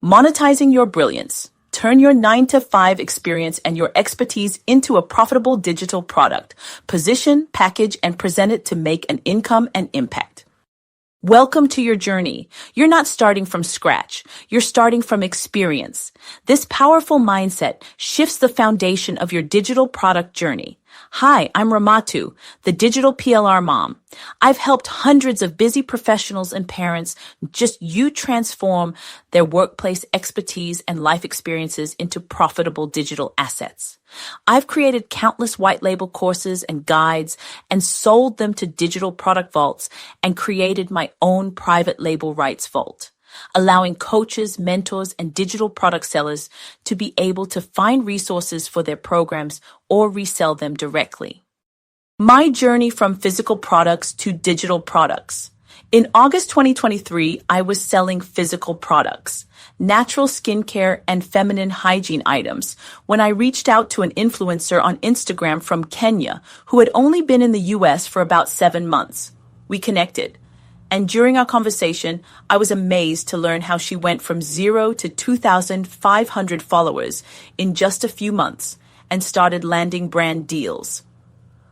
Monetizing your brilliance. Turn your 9 to 5 experience and your expertise into a profitable digital product. Position, package, and present it to make an income and impact. Welcome to your journey. You're not starting from scratch. You're starting from experience. This powerful mindset shifts the foundation of your digital product journey. Hi, I'm Ramatu, the digital PLR mom. I've helped hundreds of busy professionals and parents just transform their workplace expertise and life experiences into profitable digital assets. I've created countless white label courses and guides and sold them to digital product vaults and created my own private label rights vault, allowing coaches, mentors, and digital product sellers to be able to find resources for their programs or resell them directly. My journey from physical products to digital products. In August 2023, I was selling physical products, natural skincare and feminine hygiene items, when I reached out to an influencer on Instagram from Kenya who had only been in the US for about 7 months. We connected. And during our conversation, I was amazed to learn how she went from 0 to 2,500 followers in just a few months and started landing brand deals.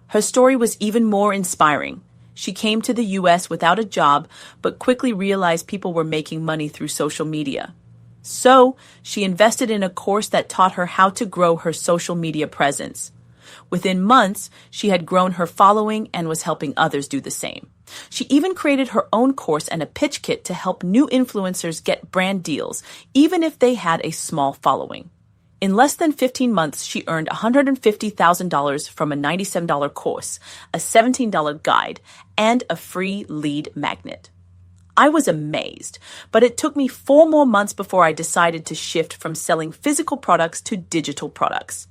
Her story was even more inspiring. She came to the US without a job, but quickly realized people were making money through social media. So she invested in a course that taught her how to grow her social media presence. Within months, she had grown her following and was helping others do the same. She even created her own course and a pitch kit to help new influencers get brand deals, even if they had a small following. In less than 15 months, she earned $150,000 from a $97 course, a $17 guide, and a free lead magnet. I was amazed, but it took me 4 more months before I decided to shift from selling physical products to digital products.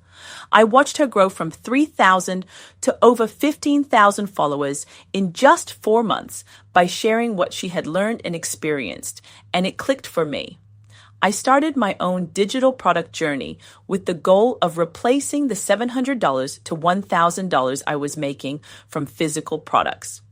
I watched her grow from 3,000 to over 15,000 followers in just 4 months by sharing what she had learned and experienced, and it clicked for me. I started my own digital product journey with the goal of replacing the $700 to $1,000 I was making from physical products.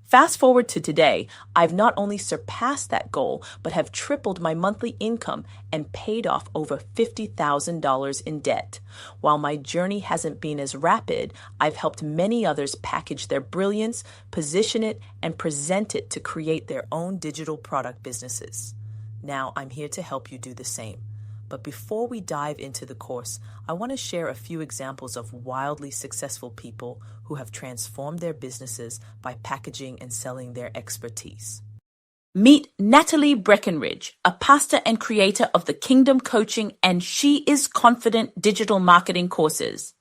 Fast forward to today, I've not only surpassed that goal, but have tripled my monthly income and paid off over $50,000 in debt. While my journey hasn't been as rapid, I've helped many others package their brilliance, position it, and present it to create their own digital product businesses. Now I'm here to help you do the same. But before we dive into the course, I want to share a few examples of wildly successful people who have transformed their businesses by packaging and selling their expertise. Meet Natalie Breckenridge, a pastor and creator of the Kingdom Coaching and She is Confident digital marketing courses.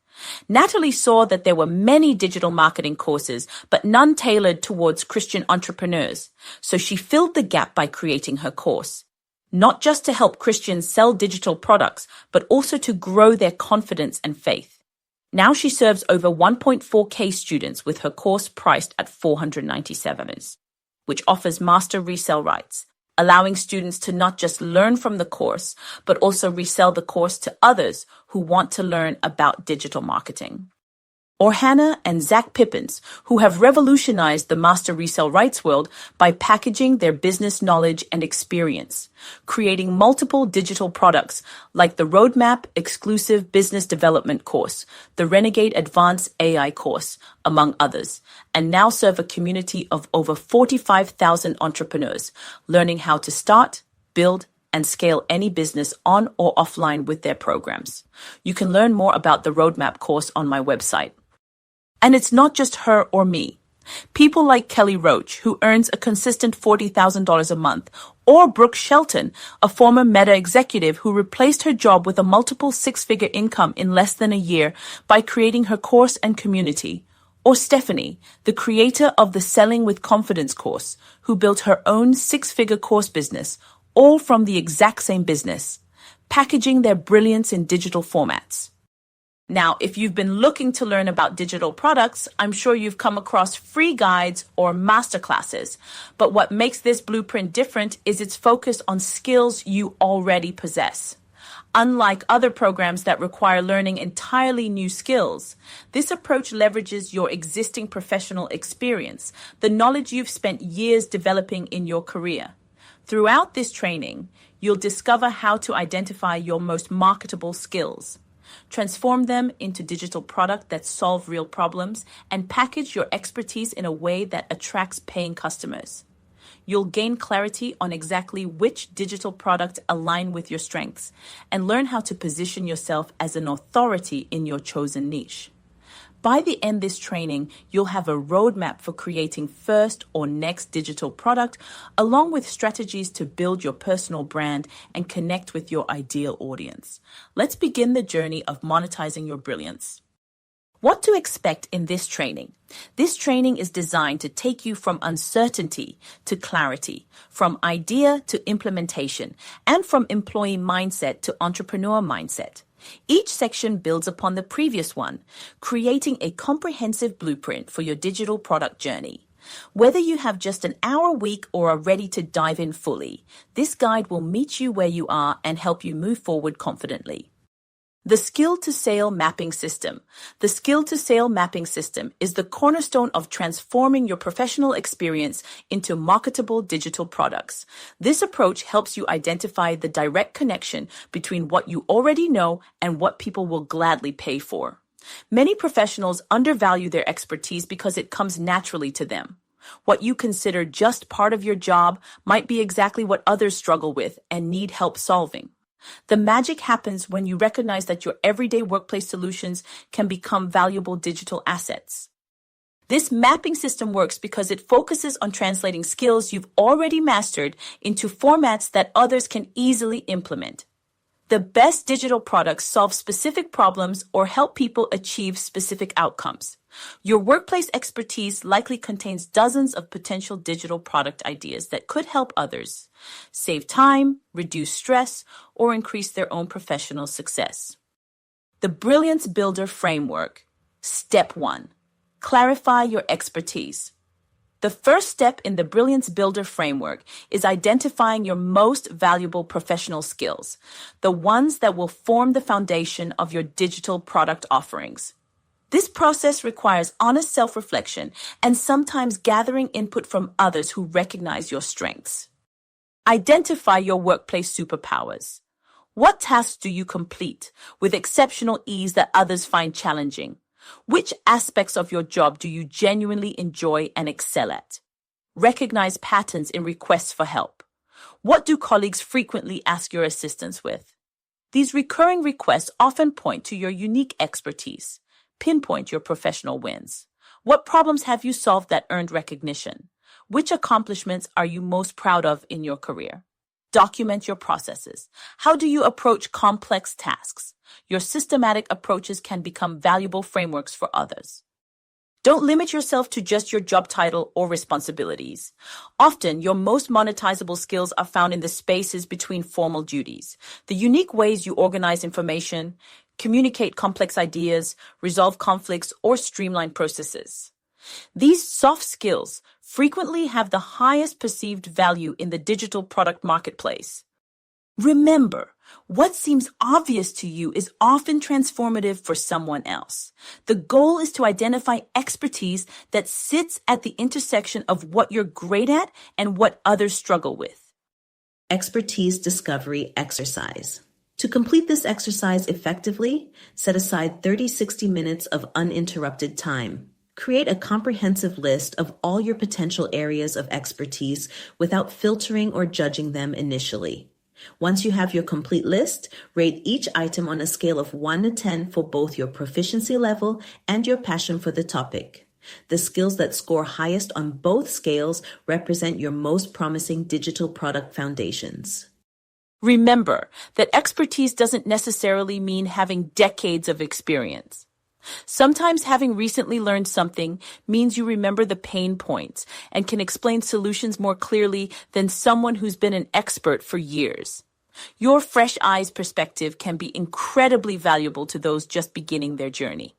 Natalie saw that there were many digital marketing courses, but none tailored towards Christian entrepreneurs. So she filled the gap by creating her course. Not just to help Christians sell digital products, but also to grow their confidence and faith. Now she serves over 1.4K students with her course priced at $497, which offers master resale rights, allowing students to not just learn from the course, but also resell the course to others who want to learn about digital marketing. Or Hannah and Zach Pippins, who have revolutionized the master resale rights world by packaging their business knowledge and experience, creating multiple digital products like the Roadmap Exclusive Business Development course, the Renegade Advanced AI course, among others, and now serve a community of over 45,000 entrepreneurs, learning how to start, build, and scale any business on or offline with their programs. You can learn more about the Roadmap course on my website. And it's not just her or me. People like Kelly Roach, who earns a consistent $40,000 a month, or Brooke Shelton, a former Meta executive who replaced her job with a multiple 6-figure income in less than a year by creating her course and community. Or Stephanie, the creator of the Selling with Confidence course, who built her own 6-figure course business, all from the exact same business, packaging their brilliance in digital formats. Now, if you've been looking to learn about digital products, I'm sure you've come across free guides or masterclasses. But what makes this blueprint different is its focus on skills you already possess. Unlike other programs that require learning entirely new skills, this approach leverages your existing professional experience, the knowledge you've spent years developing in your career. Throughout this training, you'll discover how to identify your most marketable skills, transform them into digital products that solve real problems, and package your expertise in a way that attracts paying customers. You'll gain clarity on exactly which digital products align with your strengths and learn how to position yourself as an authority in your chosen niche. By the end of this training, you'll have a roadmap for creating first or next digital product, along with strategies to build your personal brand and connect with your ideal audience. Let's begin the journey of monetizing your brilliance. What to expect in this training? This training is designed to take you from uncertainty to clarity, from idea to implementation, and from employee mindset to entrepreneur mindset. Each section builds upon the previous one, creating a comprehensive blueprint for your digital product journey. Whether you have just an hour a week or are ready to dive in fully, this guide will meet you where you are and help you move forward confidently. The Skill to Sale Mapping System. The Skill to Sale Mapping System is the cornerstone of transforming your professional experience into marketable digital products. This approach helps you identify the direct connection between what you already know and what people will gladly pay for. Many professionals undervalue their expertise because it comes naturally to them. What you consider just part of your job might be exactly what others struggle with and need help solving. The magic happens when you recognize that your everyday workplace solutions can become valuable digital assets. This mapping system works because it focuses on translating skills you've already mastered into formats that others can easily implement. The best digital products solve specific problems or help people achieve specific outcomes. Your workplace expertise likely contains dozens of potential digital product ideas that could help others save time, reduce stress, or increase their own professional success. The Brilliance Builder Framework. Step 1. Clarify your expertise. The first step in the Brilliance Builder Framework is identifying your most valuable professional skills, the ones that will form the foundation of your digital product offerings. This process requires honest self-reflection and sometimes gathering input from others who recognize your strengths. Identify your workplace superpowers. What tasks do you complete with exceptional ease that others find challenging? Which aspects of your job do you genuinely enjoy and excel at? Recognize patterns in requests for help. What do colleagues frequently ask your assistance with? These recurring requests often point to your unique expertise. Pinpoint your professional wins. What problems have you solved that earned recognition? Which accomplishments are you most proud of in your career? Document your processes. How do you approach complex tasks? Your systematic approaches can become valuable frameworks for others. Don't limit yourself to just your job title or responsibilities. Often, your most monetizable skills are found in the spaces between formal duties, the unique ways you organize information, communicate complex ideas, resolve conflicts, or streamline processes. These soft skills frequently have the highest perceived value in the digital product marketplace. Remember, what seems obvious to you is often transformative for someone else. The goal is to identify expertise that sits at the intersection of what you're great at and what others struggle with. Expertise Discovery Exercise. To complete this exercise effectively, set aside 30-60 minutes of uninterrupted time. Create a comprehensive list of all your potential areas of expertise without filtering or judging them initially. Once you have your complete list, rate each item on a scale of 1 to 10 for both your proficiency level and your passion for the topic. The skills that score highest on both scales represent your most promising digital product foundations. Remember that expertise doesn't necessarily mean having decades of experience. Sometimes having recently learned something means you remember the pain points and can explain solutions more clearly than someone who's been an expert for years. Your fresh eyes perspective can be incredibly valuable to those just beginning their journey.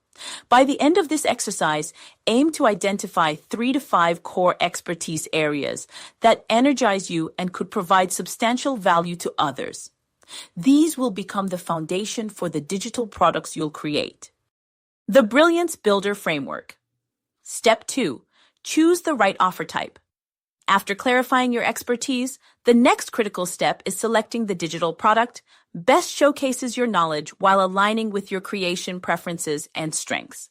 By the end of this exercise, aim to identify 3 to 5 core expertise areas that energize you and could provide substantial value to others. These will become the foundation for the digital products you'll create. The Brilliance Builder Framework. Step 2. Choose the right offer type. After clarifying your expertise, the next critical step is selecting the digital product best showcases your knowledge while aligning with your creation preferences and strengths.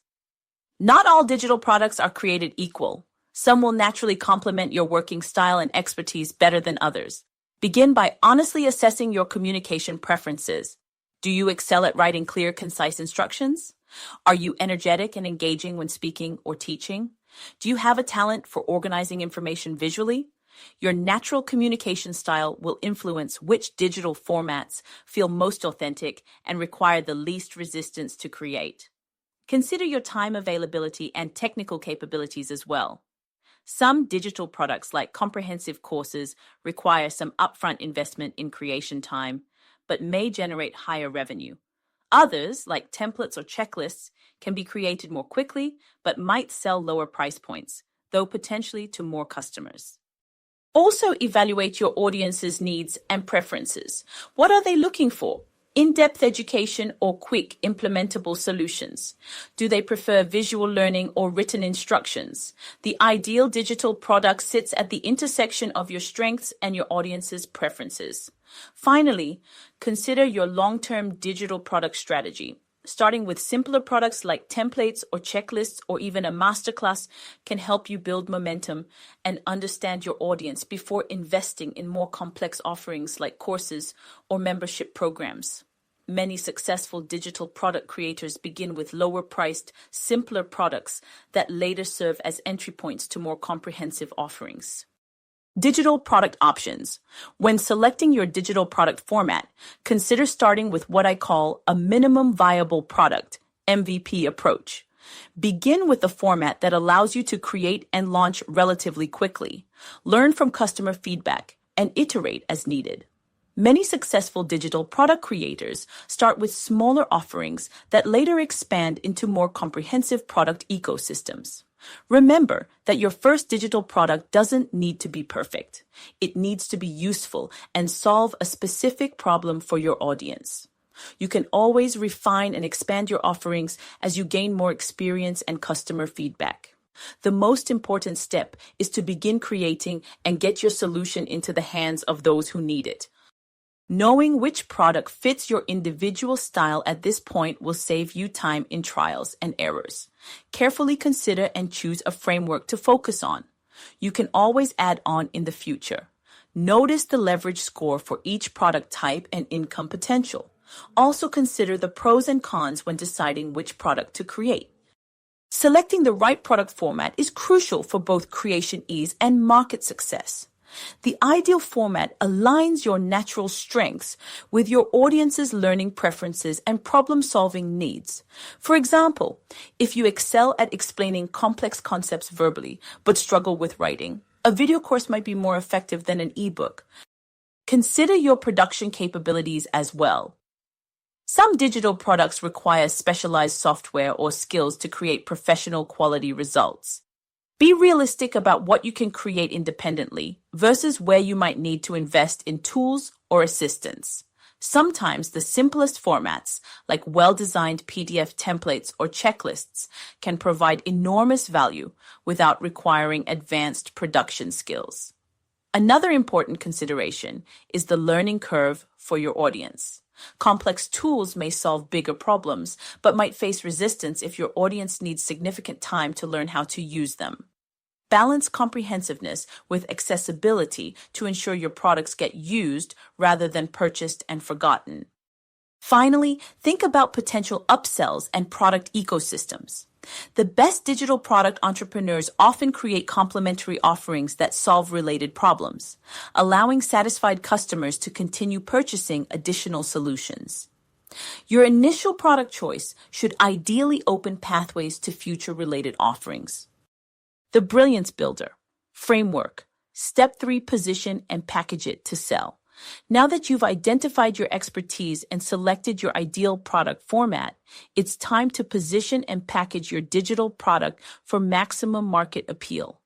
Not all digital products are created equal. Some will naturally complement your working style and expertise better than others. Begin by honestly assessing your communication preferences. Do you excel at writing clear, concise instructions? Are you energetic and engaging when speaking or teaching? Do you have a talent for organizing information visually? Your natural communication style will influence which digital formats feel most authentic and require the least resistance to create. Consider your time availability and technical capabilities as well. Some digital products like comprehensive courses require some upfront investment in creation time, but may generate higher revenue. Others, like templates or checklists, can be created more quickly, but might sell lower price points, though potentially to more customers. Also evaluate your audience's needs and preferences. What are they looking for? In-depth education or quick implementable solutions? Do they prefer visual learning or written instructions? The ideal digital product sits at the intersection of your strengths and your audience's preferences. Finally, consider your long-term digital product strategy. Starting with simpler products like templates or checklists or even a masterclass can help you build momentum and understand your audience before investing in more complex offerings like courses or membership programs. Many successful digital product creators begin with lower-priced, simpler products that later serve as entry points to more comprehensive offerings. Digital product options. When selecting your digital product format, consider starting with what I call a minimum viable product, MVP approach. Begin with a format that allows you to create and launch relatively quickly. Learn from customer feedback and iterate as needed. Many successful digital product creators start with smaller offerings that later expand into more comprehensive product ecosystems. Remember that your first digital product doesn't need to be perfect. It needs to be useful and solve a specific problem for your audience. You can always refine and expand your offerings as you gain more experience and customer feedback. The most important step is to begin creating and get your solution into the hands of those who need it. Knowing which product fits your individual style at this point will save you time in trials and errors. Carefully consider and choose a framework to focus on. You can always add on in the future. Notice the leverage score for each product type and income potential. Also consider the pros and cons when deciding which product to create. Selecting the right product format is crucial for both creation ease and market success. The ideal format aligns your natural strengths with your audience's learning preferences and problem-solving needs. For example, if you excel at explaining complex concepts verbally but struggle with writing, a video course might be more effective than an ebook. Consider your production capabilities as well. Some digital products require specialized software or skills to create professional quality results. Be realistic about what you can create independently versus where you might need to invest in tools or assistance. Sometimes the simplest formats, like well-designed PDF templates or checklists, can provide enormous value without requiring advanced production skills. Another important consideration is the learning curve for your audience. Complex tools may solve bigger problems, but might face resistance if your audience needs significant time to learn how to use them. Balance comprehensiveness with accessibility to ensure your products get used rather than purchased and forgotten. Finally, think about potential upsells and product ecosystems. The best digital product entrepreneurs often create complementary offerings that solve related problems, allowing satisfied customers to continue purchasing additional solutions. Your initial product choice should ideally open pathways to future related offerings. The Brilliance Builder framework. Step 3, position and package it to sell. Now that you've identified your expertise and selected your ideal product format, it's time to position and package your digital product for maximum market appeal.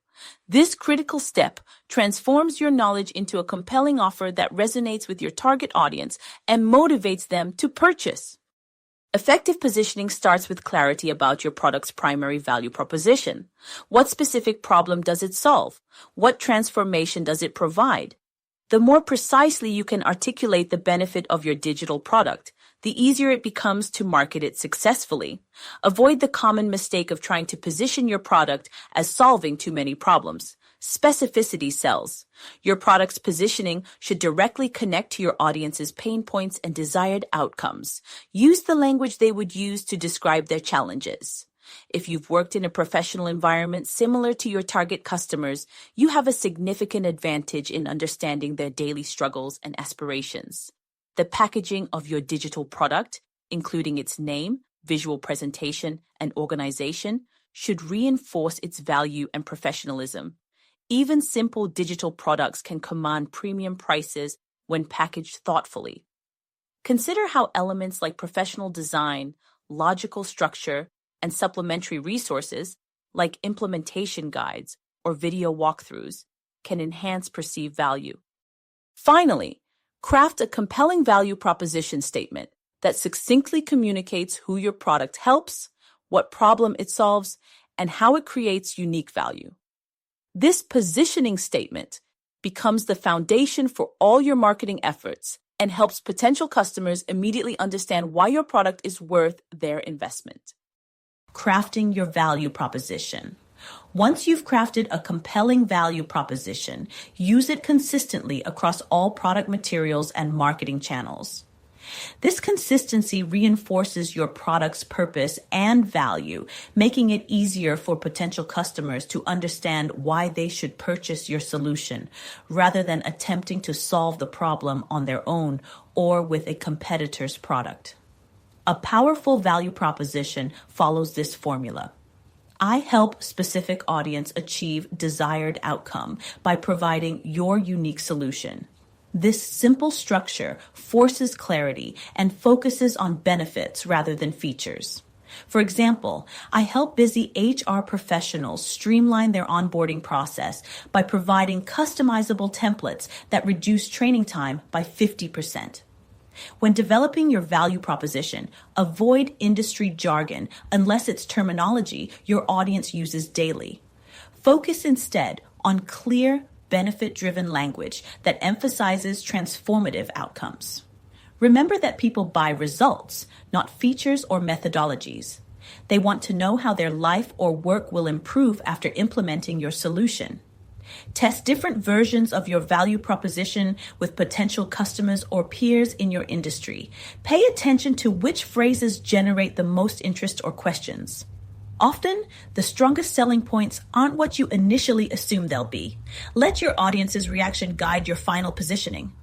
This critical step transforms your knowledge into a compelling offer that resonates with your target audience and motivates them to purchase. Effective positioning starts with clarity about your product's primary value proposition. What specific problem does it solve? What transformation does it provide? The more precisely you can articulate the benefit of your digital product, the easier it becomes to market it successfully. Avoid the common mistake of trying to position your product as solving too many problems. Specificity sells. Your product's positioning should directly connect to your audience's pain points and desired outcomes. Use the language they would use to describe their challenges. If you've worked in a professional environment similar to your target customers, you have a significant advantage in understanding their daily struggles and aspirations. The packaging of your digital product, including its name, visual presentation, and organization, should reinforce its value and professionalism. Even simple digital products can command premium prices when packaged thoughtfully. Consider how elements like professional design, logical structure, and supplementary resources, like implementation guides or video walkthroughs, can enhance perceived value. Finally, craft a compelling value proposition statement that succinctly communicates who your product helps, what problem it solves, and how it creates unique value. This positioning statement becomes the foundation for all your marketing efforts and helps potential customers immediately understand why your product is worth their investment. Crafting your value proposition. Once you've crafted a compelling value proposition, use it consistently across all product materials and marketing channels. This consistency reinforces your product's purpose and value, making it easier for potential customers to understand why they should purchase your solution, rather than attempting to solve the problem on their own or with a competitor's product. A powerful value proposition follows this formula. I help specific audience achieve desired outcome by providing your unique solution. This simple structure forces clarity and focuses on benefits rather than features. For example, I help busy HR professionals streamline their onboarding process by providing customizable templates that reduce training time by 50%. When developing your value proposition, avoid industry jargon unless it's terminology your audience uses daily. Focus instead on clear, benefit-driven language that emphasizes transformative outcomes. Remember that people buy results, not features or methodologies. They want to know how their life or work will improve after implementing your solution. Test different versions of your value proposition with potential customers or peers in your industry. Pay attention to which phrases generate the most interest or questions. Often, the strongest selling points aren't what you initially assume they'll be. Let your audience's reaction guide your final positioning.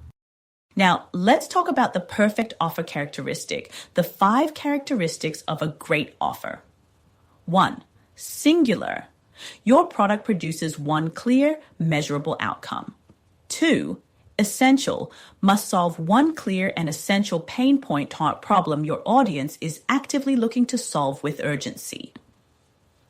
Now, let's talk about the perfect offer characteristic, the 5 characteristics of a great offer. 1. Singular. Your product produces one clear, measurable outcome. 2. Essential. Must solve one clear and essential pain point problem your audience is actively looking to solve with urgency.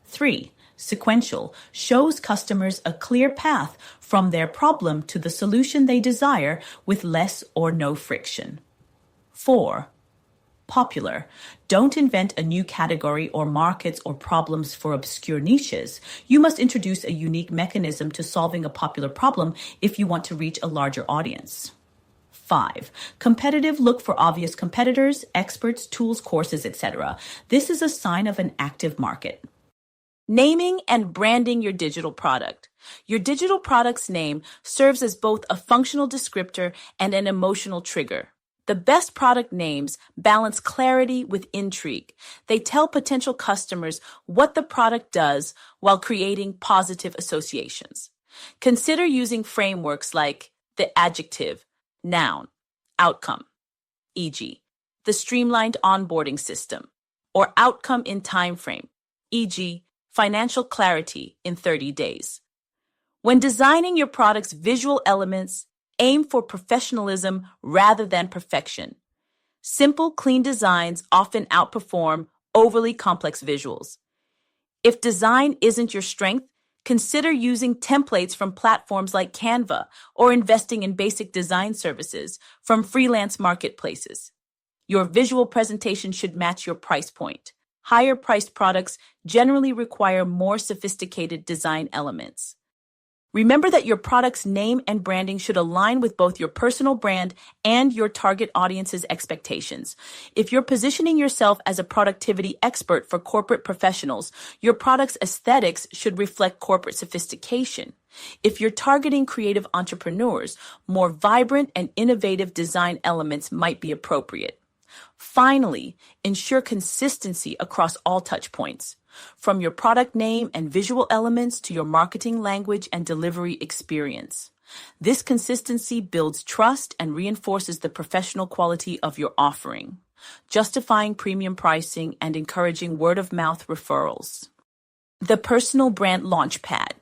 3. Sequential. Shows customers a clear path from their problem to the solution they desire with less or no friction. 4. Popular. Don't invent a new category or markets or problems for obscure niches. You must introduce a unique mechanism to solving a popular problem if you want to reach a larger audience. 5. Competitive. Look for obvious competitors, experts, tools, courses, etc. This is a sign of an active market. Naming and branding your digital product. Your digital product's name serves as both a functional descriptor and an emotional trigger. The best product names balance clarity with intrigue. They tell potential customers what the product does while creating positive associations. Consider using frameworks like the adjective, noun, outcome, e.g., the streamlined onboarding system, or outcome in time frame, e.g., financial clarity in 30 days. When designing your product's visual elements, aim for professionalism rather than perfection. Simple, clean designs often outperform overly complex visuals. If design isn't your strength, consider using templates from platforms like Canva or investing in basic design services from freelance marketplaces. Your visual presentation should match your price point. Higher priced products generally require more sophisticated design elements. Remember that your product's name and branding should align with both your personal brand and your target audience's expectations. If you're positioning yourself as a productivity expert for corporate professionals, your product's aesthetics should reflect corporate sophistication. If you're targeting creative entrepreneurs, more vibrant and innovative design elements might be appropriate. Finally, ensure consistency across all touch points, from your product name and visual elements to your marketing language and delivery experience. This consistency builds trust and reinforces the professional quality of your offering, justifying premium pricing and encouraging word-of-mouth referrals. The personal brand launchpad.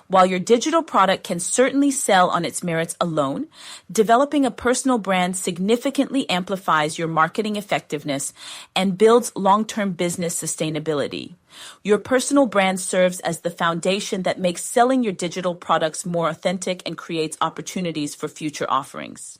While your digital product can certainly sell on its merits alone, developing a personal brand significantly amplifies your marketing effectiveness and builds long-term business sustainability. Your personal brand serves as the foundation that makes selling your digital products more authentic and creates opportunities for future offerings.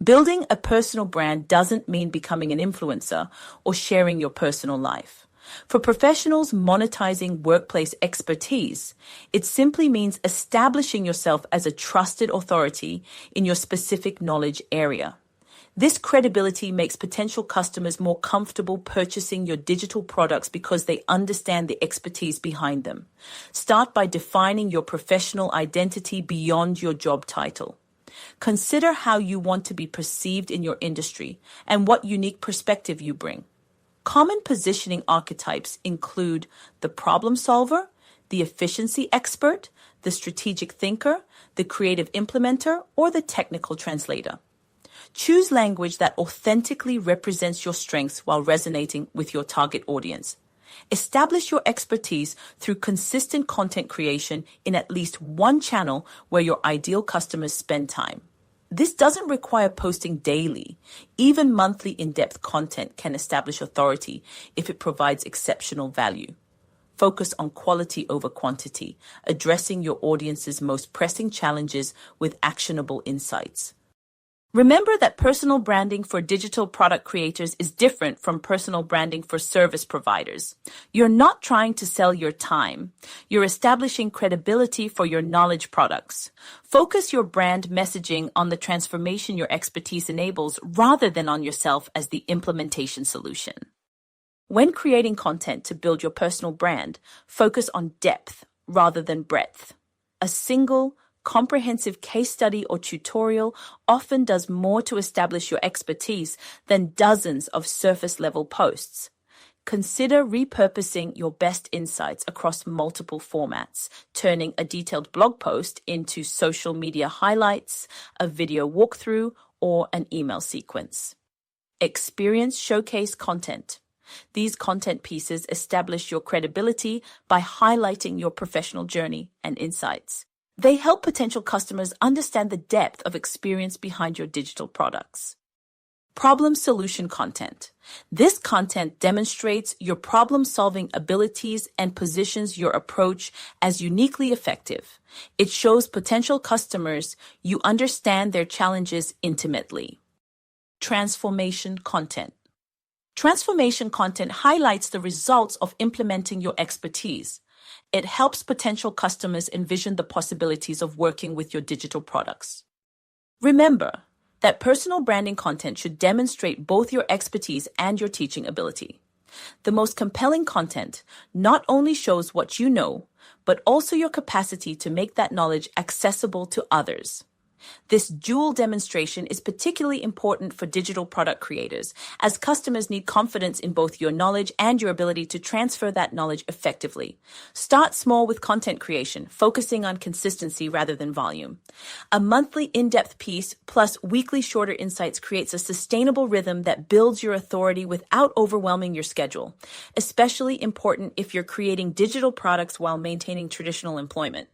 Building a personal brand doesn't mean becoming an influencer or sharing your personal life. For professionals monetizing workplace expertise, it simply means establishing yourself as a trusted authority in your specific knowledge area. This credibility makes potential customers more comfortable purchasing your digital products because they understand the expertise behind them. Start by defining your professional identity beyond your job title. Consider how you want to be perceived in your industry and what unique perspective you bring. Common positioning archetypes include the problem solver, the efficiency expert, the strategic thinker, the creative implementer, or the technical translator. Choose language that authentically represents your strengths while resonating with your target audience. Establish your expertise through consistent content creation in at least one channel where your ideal customers spend time. This doesn't require posting daily. Even monthly in-depth content can establish authority if it provides exceptional value. Focus on quality over quantity, addressing your audience's most pressing challenges with actionable insights. Remember that personal branding for digital product creators is different from personal branding for service providers. You're not trying to sell your time. You're establishing credibility for your knowledge products. Focus your brand messaging on the transformation your expertise enables rather than on yourself as the implementation solution. When creating content to build your personal brand, focus on depth rather than breadth. A single, comprehensive case study or tutorial often does more to establish your expertise than dozens of surface-level posts. Consider repurposing your best insights across multiple formats, turning a detailed blog post into social media highlights, a video walkthrough, or an email sequence. Experience showcase content. These content pieces establish your credibility by highlighting your professional journey and insights. They help potential customers understand the depth of experience behind your digital products. Problem solution content. This content demonstrates your problem-solving abilities and positions your approach as uniquely effective. It shows potential customers you understand their challenges intimately. Transformation content. Transformation content highlights the results of implementing your expertise. It helps potential customers envision the possibilities of working with your digital products. Remember that personal branding content should demonstrate both your expertise and your teaching ability. The most compelling content not only shows what you know, but also your capacity to make that knowledge accessible to others. This dual demonstration is particularly important for digital product creators, as customers need confidence in both your knowledge and your ability to transfer that knowledge effectively. Start small with content creation, focusing on consistency rather than volume. A monthly in-depth piece plus weekly shorter insights creates a sustainable rhythm that builds your authority without overwhelming your schedule, especially important if you're creating digital products while maintaining traditional employment.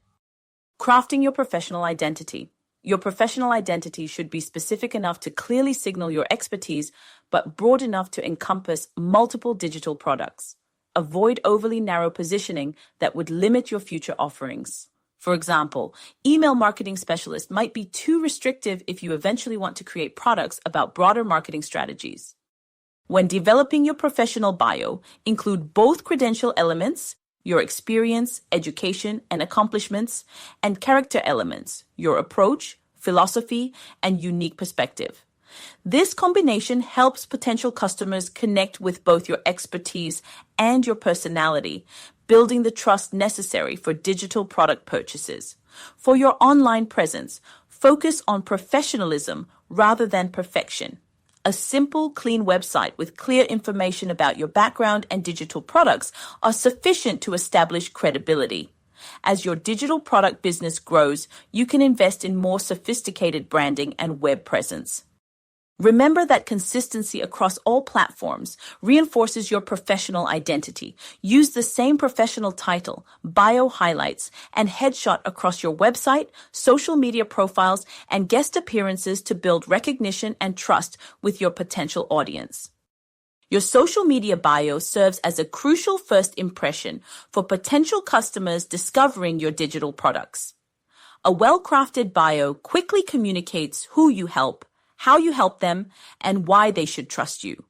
Crafting your professional identity. Your professional identity should be specific enough to clearly signal your expertise, but broad enough to encompass multiple digital products. Avoid overly narrow positioning that would limit your future offerings. For example, email marketing specialist might be too restrictive if you eventually want to create products about broader marketing strategies. When developing your professional bio, include both credential elements, your experience, education, and accomplishments, and character elements, your approach, philosophy, and unique perspective. This combination helps potential customers connect with both your expertise and your personality, building the trust necessary for digital product purchases. For your online presence, focus on professionalism rather than perfection. A simple, clean website with clear information about your background and digital products are sufficient to establish credibility. As your digital product business grows, you can invest in more sophisticated branding and web presence. Remember that consistency across all platforms reinforces your professional identity. Use the same professional title, bio highlights, and headshot across your website, social media profiles, and guest appearances to build recognition and trust with your potential audience. Your social media bio serves as a crucial first impression for potential customers discovering your digital products. A well-crafted bio quickly communicates who you help, how you help them, and why they should trust you.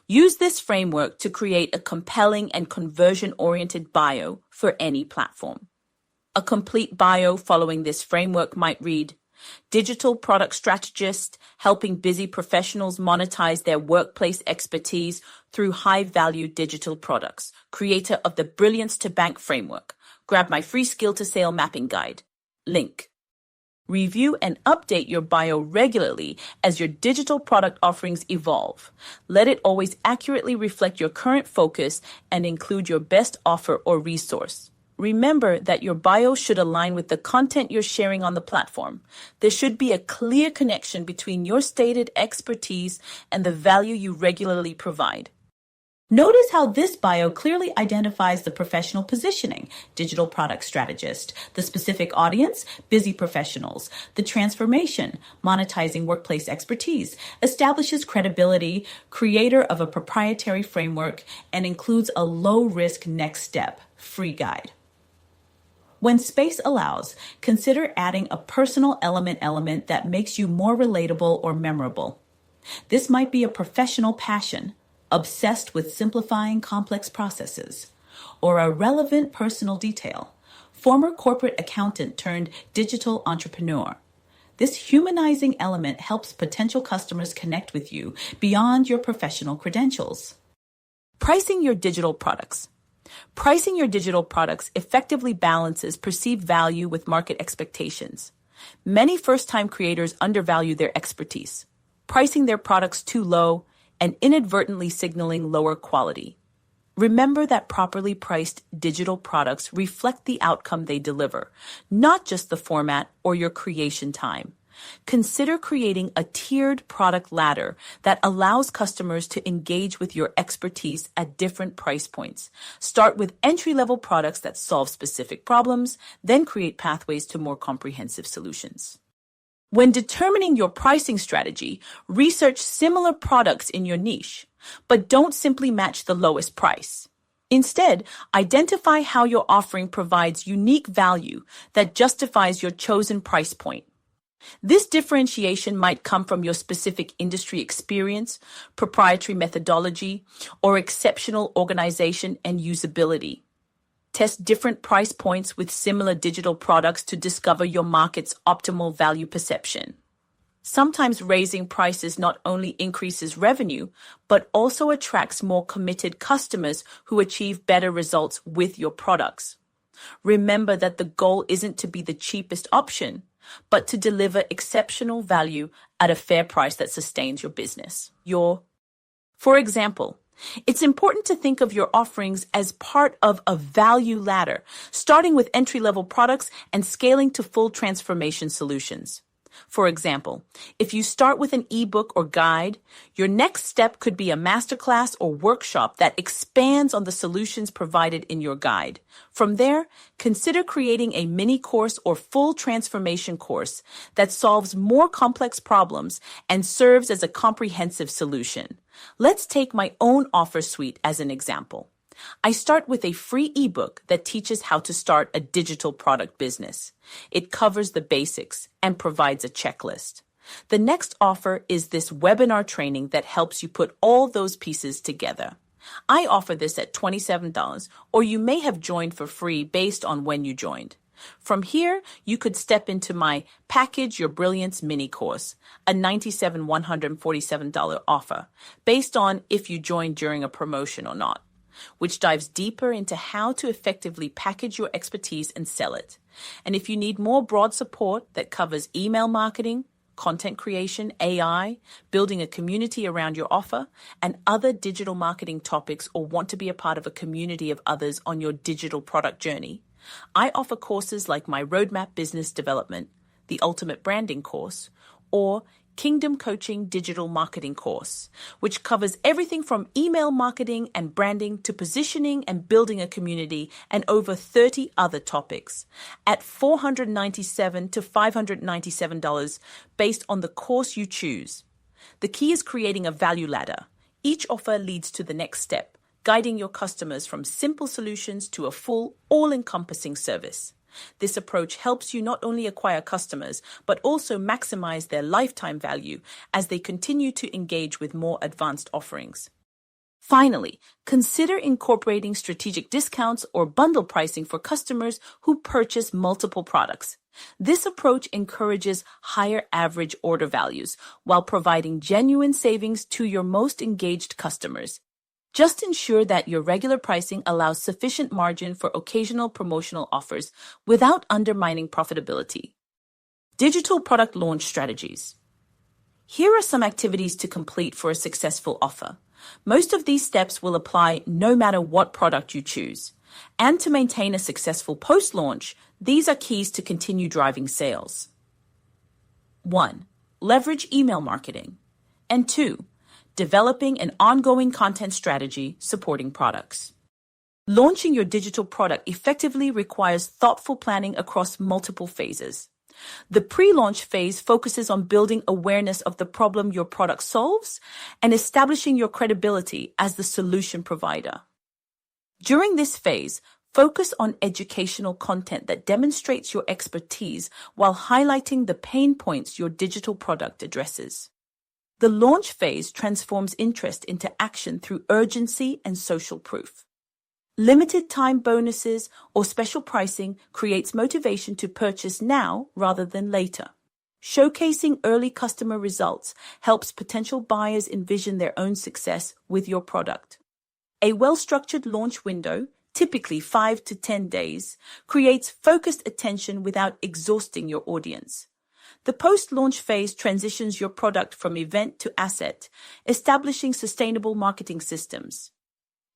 Use this framework to create a compelling and conversion-oriented bio for any platform. A complete bio following this framework might read, digital product strategist, helping busy professionals monetize their workplace expertise through high-value digital products, creator of the Brilliance to Bank framework. Grab my free skill to sale mapping guide. Link. Review and update your bio regularly as your digital product offerings evolve. Let it always accurately reflect your current focus and include your best offer or resource. Remember that your bio should align with the content you're sharing on the platform. There should be a clear connection between your stated expertise and the value you regularly provide. Notice how this bio clearly identifies the professional positioning, digital product strategist, the specific audience, busy professionals, the transformation, monetizing workplace expertise, establishes credibility, creator of a proprietary framework, and includes a low-risk next step, free guide. When space allows, consider adding a personal element that makes you more relatable or memorable. This might be a professional passion, obsessed with simplifying complex processes, or a relevant personal detail, former corporate accountant turned digital entrepreneur. This humanizing element helps potential customers connect with you beyond your professional credentials. Pricing your digital products. Pricing your digital products effectively balances perceived value with market expectations. Many first-time creators undervalue their expertise, pricing their products too low and inadvertently signaling lower quality. Remember that properly priced digital products reflect the outcome they deliver, not just the format or your creation time. Consider creating a tiered product ladder that allows customers to engage with your expertise at different price points. Start with entry-level products that solve specific problems, then create pathways to more comprehensive solutions. When determining your pricing strategy, research similar products in your niche, but don't simply match the lowest price. Instead, identify how your offering provides unique value that justifies your chosen price point. This differentiation might come from your specific industry experience, proprietary methodology, or exceptional organization and usability. Test different price points with similar digital products to discover your market's optimal value perception. Sometimes raising prices not only increases revenue, but also attracts more committed customers who achieve better results with your products. Remember that the goal isn't to be the cheapest option, but to deliver exceptional value at a fair price that sustains your business. For example, it's important to think of your offerings as part of a value ladder, starting with entry-level products and scaling to full transformation solutions. For example, if you start with an ebook or guide, your next step could be a masterclass or workshop that expands on the solutions provided in your guide. From there, consider creating a mini course or full transformation course that solves more complex problems and serves as a comprehensive solution. Let's take my own offer suite as an example. I start with a free ebook that teaches how to start a digital product business. It covers the basics and provides a checklist. The next offer is this webinar training that helps you put all those pieces together. I offer this at $27, or you may have joined for free based on when you joined. From here, you could step into my Package Your Brilliance mini course, a $97,147 offer, based on if you joined during a promotion or not, which dives deeper into how to effectively package your expertise and sell it. And if you need more broad support that covers email marketing, content creation, AI, building a community around your offer, and other digital marketing topics, or want to be a part of a community of others on your digital product journey, I offer courses like my Roadmap Business Development, the Ultimate Branding course, or Kingdom Coaching Digital Marketing course, which covers everything from email marketing and branding to positioning and building a community, and over 30 other topics at $497 to $597 based on the course you choose. The key is creating a value ladder. Each offer leads to the next step, guiding your customers from simple solutions to a full, all-encompassing service. This approach helps you not only acquire customers, but also maximize their lifetime value as they continue to engage with more advanced offerings. Finally, consider incorporating strategic discounts or bundle pricing for customers who purchase multiple products. This approach encourages higher average order values while providing genuine savings to your most engaged customers. Just ensure that your regular pricing allows sufficient margin for occasional promotional offers without undermining profitability. Digital product launch strategies. Here are some activities to complete for a successful offer. Most of these steps will apply no matter what product you choose. And to maintain a successful post-launch, these are keys to continue driving sales. 1. Leverage email marketing. And 2. Developing an ongoing content strategy supporting products. Launching your digital product effectively requires thoughtful planning across multiple phases. The pre-launch phase focuses on building awareness of the problem your product solves and establishing your credibility as the solution provider. During this phase, focus on educational content that demonstrates your expertise while highlighting the pain points your digital product addresses. The launch phase transforms interest into action through urgency and social proof. Limited time bonuses or special pricing creates motivation to purchase now rather than later. Showcasing early customer results helps potential buyers envision their own success with your product. A well-structured launch window, typically 5 to 10 days, creates focused attention without exhausting your audience. The post-launch phase transitions your product from event to asset, establishing sustainable marketing systems.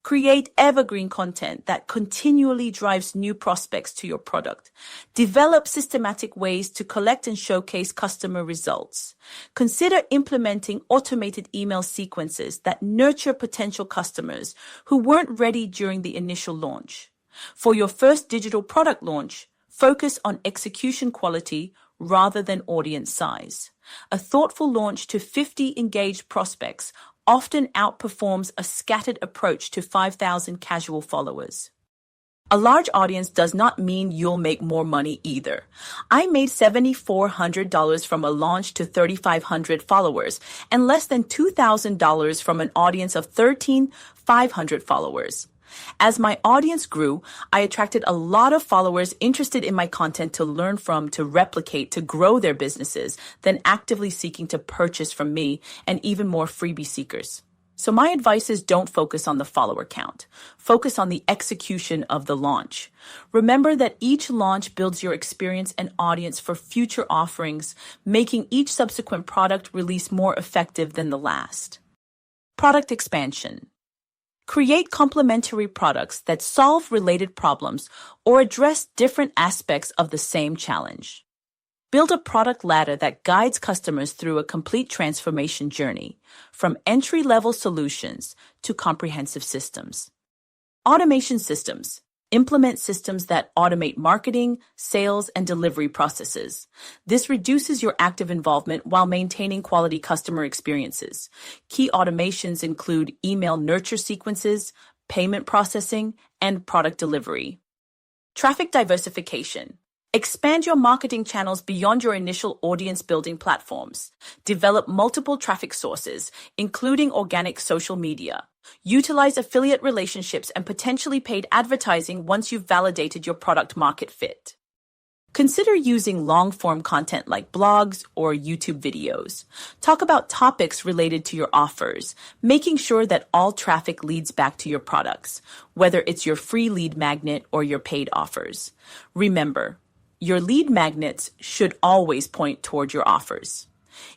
Create evergreen content that continually drives new prospects to your product. Develop systematic ways to collect and showcase customer results. Consider implementing automated email sequences that nurture potential customers who weren't ready during the initial launch. For your first digital product launch, focus on execution quality rather than audience size. A thoughtful launch to 50 engaged prospects often outperforms a scattered approach to 5,000 casual followers. A large audience does not mean you'll make more money either. I made $7,400 from a launch to 3,500 followers and less than $2,000 from an audience of 13,500 followers. As my audience grew, I attracted a lot of followers interested in my content to learn from, to replicate, to grow their businesses, than actively seeking to purchase from me, and even more freebie seekers. So my advice is don't focus on the follower count. Focus on the execution of the launch. Remember that each launch builds your experience and audience for future offerings, making each subsequent product release more effective than the last. Product expansion. Create complementary products that solve related problems or address different aspects of the same challenge. Build a product ladder that guides customers through a complete transformation journey, from entry-level solutions to comprehensive systems. Automation systems. Implement systems that automate marketing, sales, and delivery processes. This reduces your active involvement while maintaining quality customer experiences. Key automations include email nurture sequences, payment processing, and product delivery. Traffic diversification. Expand your marketing channels beyond your initial audience building platforms. Develop multiple traffic sources, including organic social media. Utilize affiliate relationships and potentially paid advertising once you've validated your product market fit. Consider using long-form content like blogs or YouTube videos. Talk about topics related to your offers, making sure that all traffic leads back to your products, whether it's your free lead magnet or your paid offers. Remember, your lead magnets should always point toward your offers.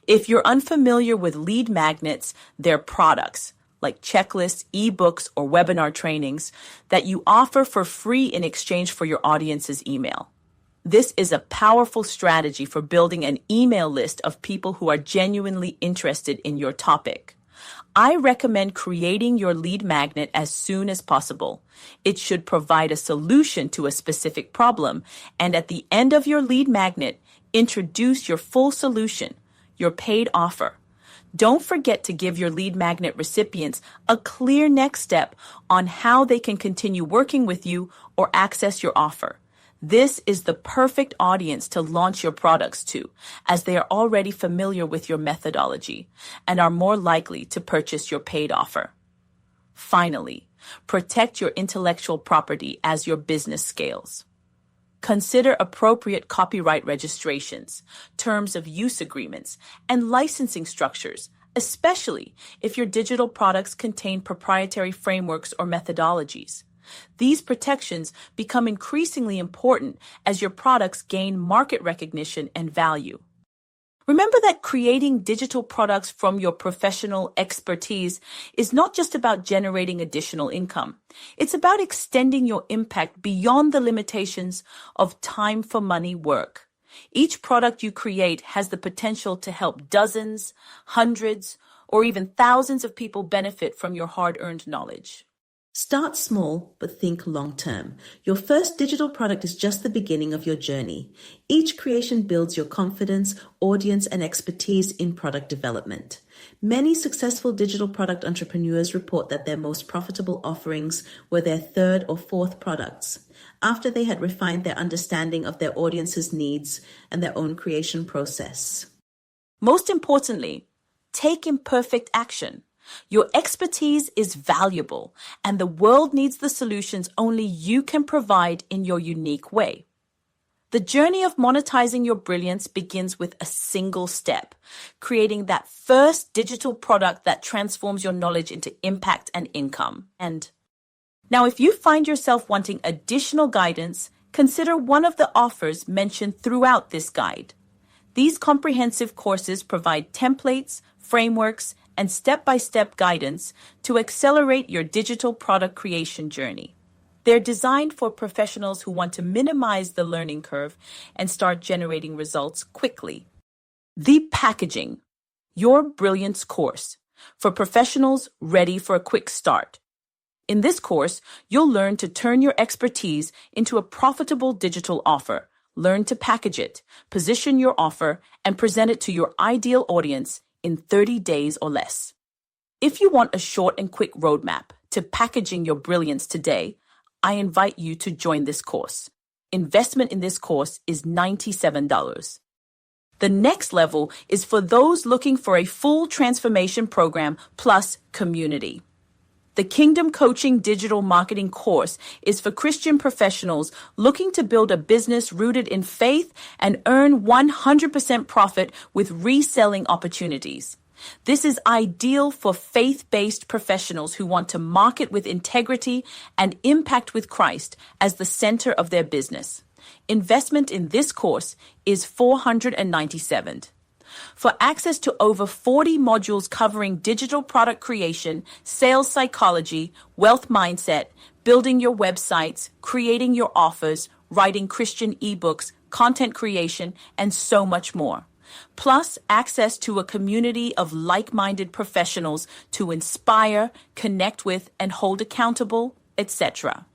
If you're unfamiliar with lead magnets, they're products like checklists, ebooks, or webinar trainings that you offer for free in exchange for your audience's email. This is a powerful strategy for building an email list of people who are genuinely interested in your topic. I recommend creating your lead magnet as soon as possible. It should provide a solution to a specific problem, and at the end of your lead magnet, introduce your full solution, your paid offer. Don't forget to give your lead magnet recipients a clear next step on how they can continue working with you or access your offer. This is the perfect audience to launch your products to, as they are already familiar with your methodology and are more likely to purchase your paid offer. Finally, protect your intellectual property as your business scales. Consider appropriate copyright registrations, terms of use agreements, and licensing structures, especially if your digital products contain proprietary frameworks or methodologies. These protections become increasingly important as your products gain market recognition and value. Remember that creating digital products from your professional expertise is not just about generating additional income. It's about extending your impact beyond the limitations of time for money work. Each product you create has the potential to help dozens, hundreds, or even thousands of people benefit from your hard-earned knowledge. Start small, but think long-term. Your first digital product is just the beginning of your journey. Each creation builds your confidence, audience, and expertise in product development. Many successful digital product entrepreneurs report that their most profitable offerings were their third or fourth products, after they had refined their understanding of their audience's needs and their own creation process. Most importantly, take imperfect action. Your expertise is valuable, and the world needs the solutions only you can provide in your unique way. The journey of monetizing your brilliance begins with a single step, creating that first digital product that transforms your knowledge into impact and income. And now, if you find yourself wanting additional guidance, consider one of the offers mentioned throughout this guide. These comprehensive courses provide templates, frameworks, and step-by-step guidance to accelerate your digital product creation journey. They're designed for professionals who want to minimize the learning curve and start generating results quickly. The Packaging, Your Brilliance course, for professionals ready for a quick start. In this course, you'll learn to turn your expertise into a profitable digital offer, learn to package it, position your offer, and present it to your ideal audience in 30 days or less. If you want a short and quick roadmap to packaging your brilliance today, I invite you to join this course. Investment in this course is $97. The next level is for those looking for a full transformation program plus community. The Kingdom Coaching Digital Marketing course is for Christian professionals looking to build a business rooted in faith and earn 100% profit with reselling opportunities. This is ideal for faith-based professionals who want to market with integrity and impact with Christ as the center of their business. Investment in this course is $497. For access to over 40 modules covering digital product creation, sales psychology, wealth mindset, building your websites, creating your offers, writing Christian ebooks, content creation, and so much more. Plus, access to a community of like-minded professionals to inspire, connect with, and hold accountable, etc.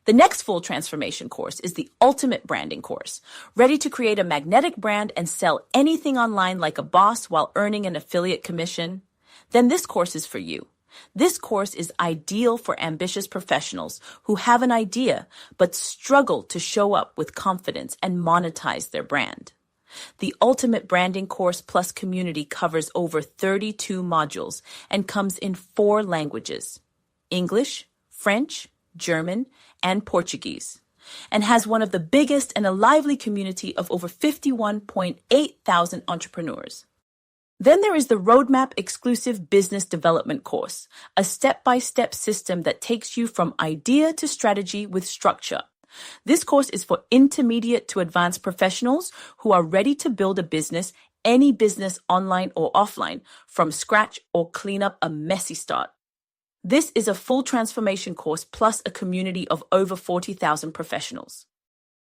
The next full transformation course is the Ultimate Branding course, ready to create a magnetic brand and sell anything online like a boss while earning an affiliate commission. Then this course is for you. This course is ideal for ambitious professionals who have an idea but struggle to show up with confidence and monetize their brand. The Ultimate Branding Course Plus community covers over 32 modules and comes in 4 languages: English, French, German, and Portuguese, and has one of the biggest and a lively community of over 51.8 thousand entrepreneurs. Then there is the Roadmap Exclusive Business Development course, a step-by-step system that takes you from idea to strategy with structure. This course is for intermediate to advanced professionals who are ready to build a business, any business online or offline, from scratch or clean up a messy start. This is a full transformation course plus a community of over 40,000 professionals.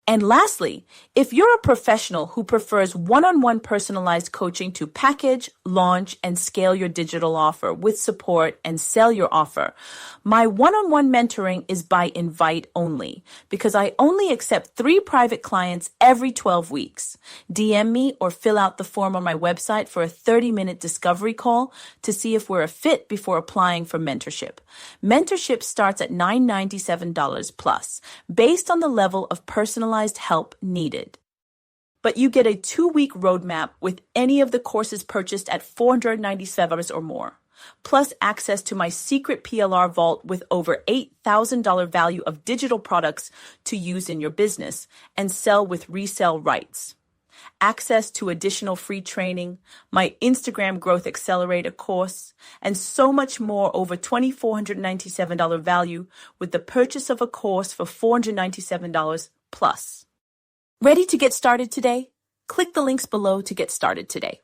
And lastly, if you're a professional who prefers one-on-one personalized coaching to package, launch, and scale your digital offer with support and sell your offer, my one-on-one mentoring is by invite only because I only accept 3 private clients every 12 weeks. DM me or fill out the form on my website for a 30-minute discovery call to see if we're a fit before applying for mentorship. Mentorship starts at $997 plus, based on the level of personalized help needed. But you get a 2-week roadmap with any of the courses purchased at $497 or more, plus access to my secret PLR vault with over $8,000 value of digital products to use in your business and sell with resale rights. Access to additional free training, my Instagram Growth Accelerator course, and so much more over $2,497 value with the purchase of a course for $497 plus. Ready to get started today? Click the links below to get started today.